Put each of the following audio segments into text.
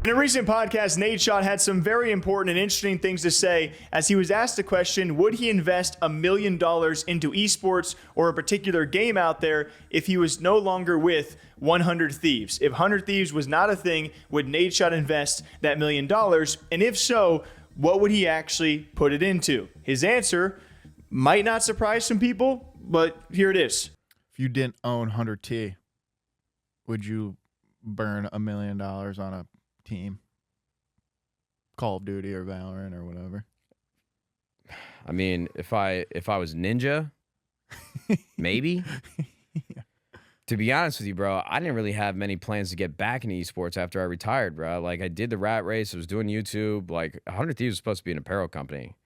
In a recent podcast, Nadeshot had some very important and interesting things to say as he was asked the question, would he invest $1 million into esports or a particular game out there if he was no longer with 100 Thieves? If 100 Thieves was not a thing, would Nadeshot invest that $1 million? And if so, what would he actually put it into? His answer might not surprise some people, but here it is. If you didn't own 100T, would you burn $1 million on a team? Call of Duty or Valorant or whatever. I mean, if I was Ninja, maybe. Yeah. To be honest with you, bro, I didn't really have many plans to get back into esports after I retired, bro. Like, I did the rat race. I was doing YouTube. Like, 100 Thieves was supposed to be an apparel company.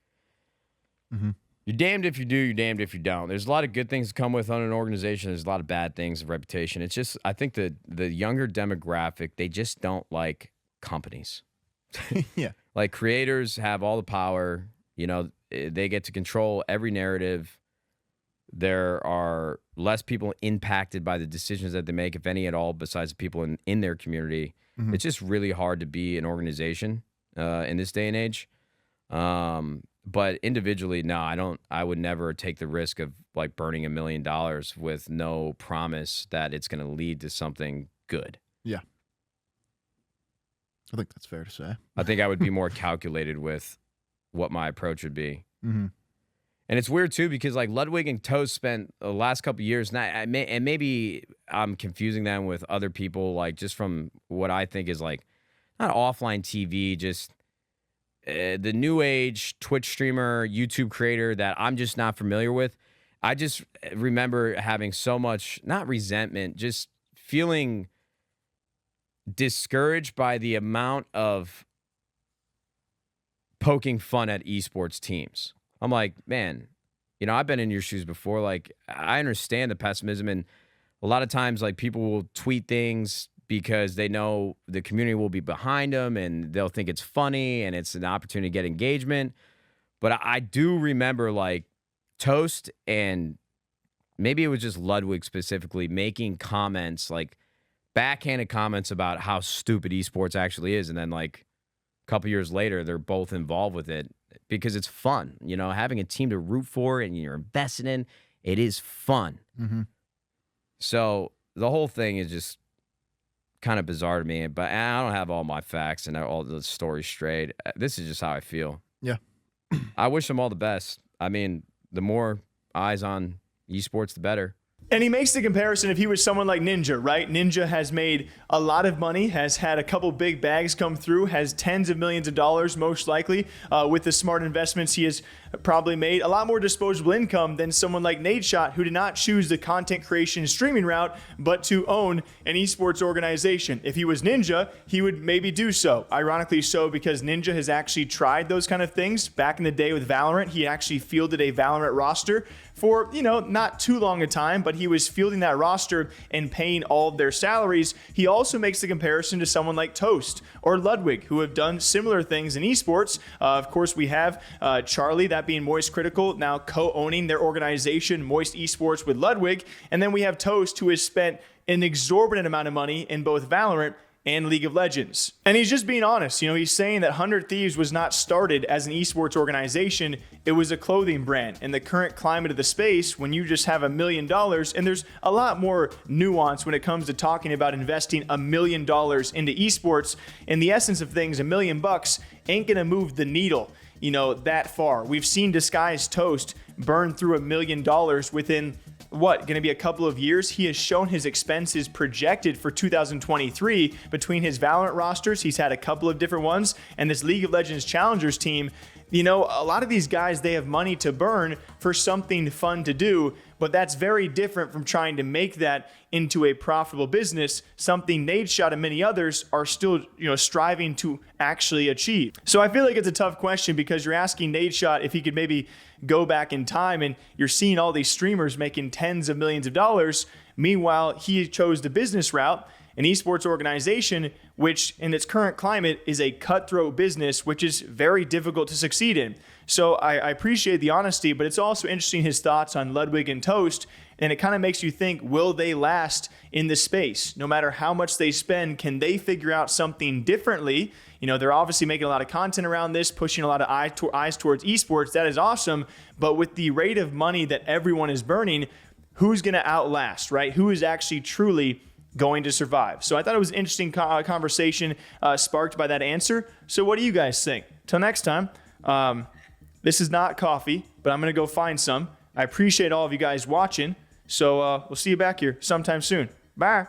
Mm-hmm. You're damned if you do, you're damned if you don't. There's a lot of good things that come with on an organization. There's a lot of bad things, reputation. It's just, I think the younger demographic, they just don't like companies. Yeah. Like, creators have all the power. You know, they get to control every narrative. There are less people impacted by the decisions that they make, if any at all, besides the people in their community. Mm-hmm. It's just really hard to be an organization in this day and age. But individually, no, I would never take the risk of like burning $1 million with no promise that it's going to lead to something good. Yeah. I think that's fair to say. I think I would be more calculated with what my approach would be. Mm-hmm. And it's weird, too, because like Ludwig and Toast spent the last couple of years, and maybe I'm confusing them with other people, like just from what I think is like not offline TV, just the new age Twitch streamer, YouTube creator that I'm just not familiar with. I just remember having so much, not resentment, just feeling discouraged by the amount of poking fun at esports teams. I'm like, man, you know, I've been in your shoes before. Like, I understand the pessimism, and a lot of times, like, people will tweet things because they know the community will be behind them and they'll think it's funny and it's an opportunity to get engagement. But I do remember, like, Toast and maybe it was just Ludwig specifically making comments, like, backhanded comments about how stupid esports actually is. And then, like, a couple years later, they're both involved with it. Because it's fun, you know, having a team to root for and you're invested in, it is fun. Mm-hmm. So the whole thing is just kind of bizarre to me, but I don't have all my facts and all the stories straight. This is just how I feel. Yeah. I wish them all the best. I mean, the more eyes on esports, the better. And he makes the comparison if he was someone like Ninja, right? Ninja has made a lot of money, has had a couple big bags come through, has tens of millions of dollars most likely with the smart investments he has probably made. A lot more disposable income than someone like Nadeshot, who did not choose the content creation and streaming route, but to own an esports organization. If he was Ninja, he would maybe do so. Ironically so, because Ninja has actually tried those kind of things. Back in the day with Valorant, he actually fielded a Valorant roster for, you know, not too long a time, but he was fielding that roster and paying all of their salaries. He also makes the comparison to someone like Toast or Ludwig, who have done similar things in esports. Of course, we have Charlie, that being Moist Critical, now co-owning their organization, Moist Esports, with Ludwig. And then we have Toast, who has spent an exorbitant amount of money in both Valorant and League of Legends. And he's just being honest. You know, he's saying that 100 Thieves was not started as an esports organization. It was a clothing brand. In the current climate of the space, when you just have $1 million, and there's a lot more nuance when it comes to talking about investing $1 million into esports, in the essence of things, $1 million ain't gonna move the needle, you know, that far. We've seen Disguised Toast burn through $1 million within going to be a couple of years. He has shown his expenses projected for 2023 between his Valorant rosters. He's had a couple of different ones, and this League of Legends Challengers team. You know, a lot of these guys, they have money to burn for something fun to do, but that's very different from trying to make that into a profitable business, something Nadeshot and many others are still, you know, striving to actually achieve. So I feel like it's a tough question because you're asking Nadeshot if he could maybe go back in time, and you're seeing all these streamers making tens of millions of dollars. Meanwhile, he chose the business route, an esports organization, which in its current climate is a cutthroat business, which is very difficult to succeed in. So I appreciate the honesty, but it's also interesting his thoughts on Ludwig and Toast. And it kind of makes you think, will they last in the space? No matter how much they spend, can they figure out something differently? You know, they're obviously making a lot of content around this, pushing a lot of eyes towards esports. That is awesome. But with the rate of money that everyone is burning, who's going to outlast, right? Who is actually truly going to survive? So I thought it was an interesting conversation sparked by that answer. So what do you guys think? Till next time, this is not coffee, but I'm going to go find some. I appreciate all of you guys watching. So we'll see you back here sometime soon. Bye.